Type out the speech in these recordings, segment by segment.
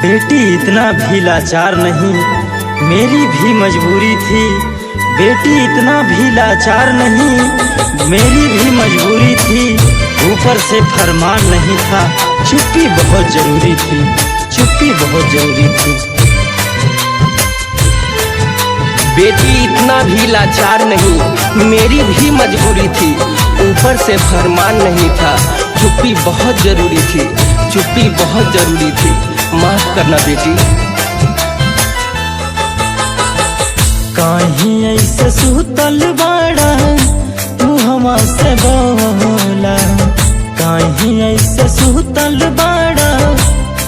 बेटी इतना भी लाचार नहीं, मेरी भी मजबूरी थी। बेटी इतना भी लाचार नहीं, मेरी भी मजबूरी थी। ऊपर से फरमान नहीं था, चुप्पी बहुत जरूरी थी, चुप्पी बहुत जरूरी थी। बेटी इतना भी लाचार नहीं, मेरी भी मजबूरी थी। ऊपर से फरमान नहीं था, चुप्पी बहुत जरूरी थी, चुप्पी बहुत जरूरी थी। माफ करना बेटी। काहीं ऐसे सुतल बाड़ा मुहवा से बोला, काहीं ऐसे सुतल बाड़ा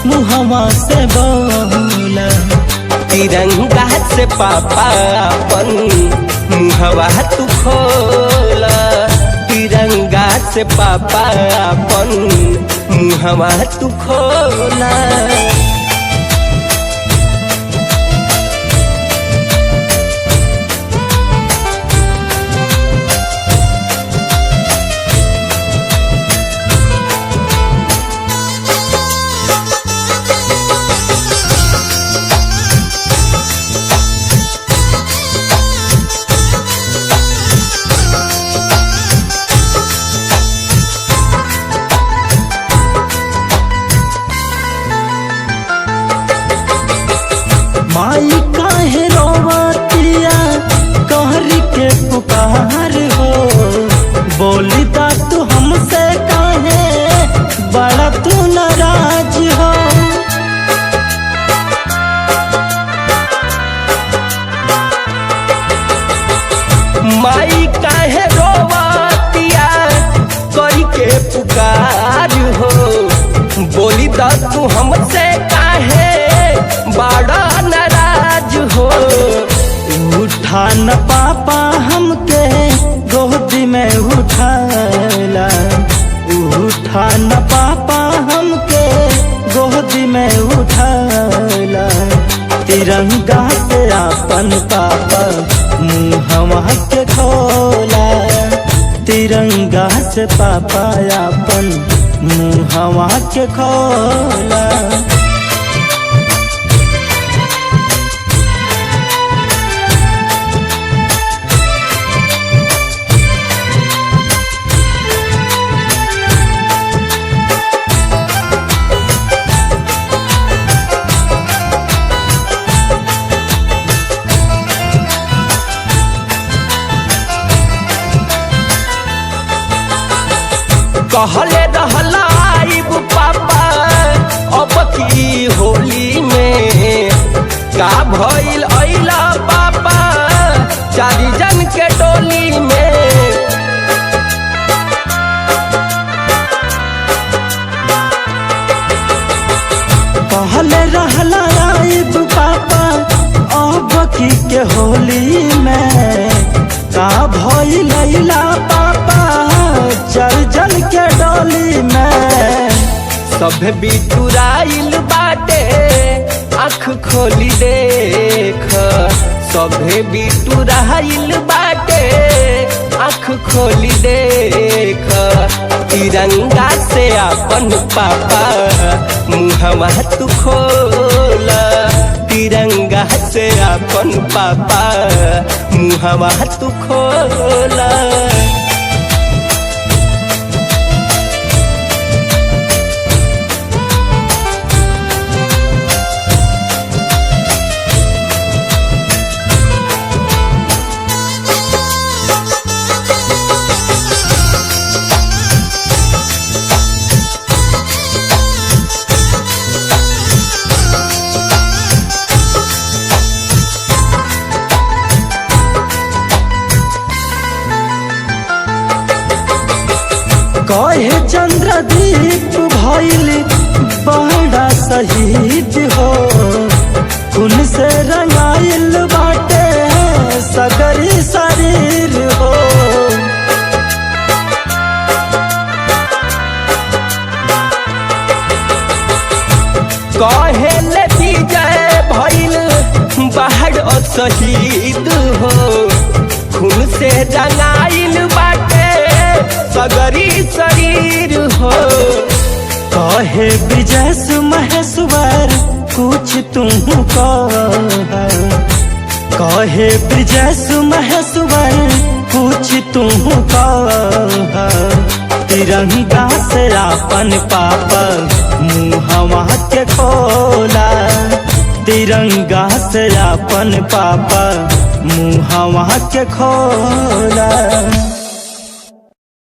मुहवा से बोला। तिरंगा से पापा अपन मुहवा तू खोला, तिरंगा से पापा अपन मुहवा तू खोला। माई काहे रोवतिया कहरी के पुकार हो, बोली ता तू हमसे काहे बड़ा तू नाराज हो। माई काहे रोवतिया करी के पुकार हो, बोली ता तू हमसे काहे बड़ा नाराज हो। उठा न पापा हमके गोदी में उठाला, उठा न पापा हमके गोदी में उठाला। तिरंगा से अपन पापा मुहवा के खोला, तिरंगा से पापा अपन मुहवा के खोला। कहले रहला आइब पापा अब की होली में, का भइल अइला पापा चारी जन के टोली में। कहले रहला आइब पापा अब की के होली में, का भइल अइला पापा चल जल के डोली में। सभे बिटुराइल बाटे आँख खोली देख, सभे बिटुराइल बाटे आँख खोली देख। तिरंगा से अपन पापा मुहवा तू खोला, तिरंगा से अपन पापा मुहवा तू खोला। कहे चंद्रदीप भइल बड़ा शहीद हो, खून से रंगाइल बाटे सगरी शरीर हो। कहेले विजय भइल बड़ा शहीद हो, खून से रंगाइल बाटे सगरी शरीर हो। कहे ब्रिजेश महेश्वर कहे ब्रजेश महेश्वर कुछ तू कह। तिरंगा से अपन पापा मुहवा के खोला, तिरंगा से अपन पापा मुहवा के खोला।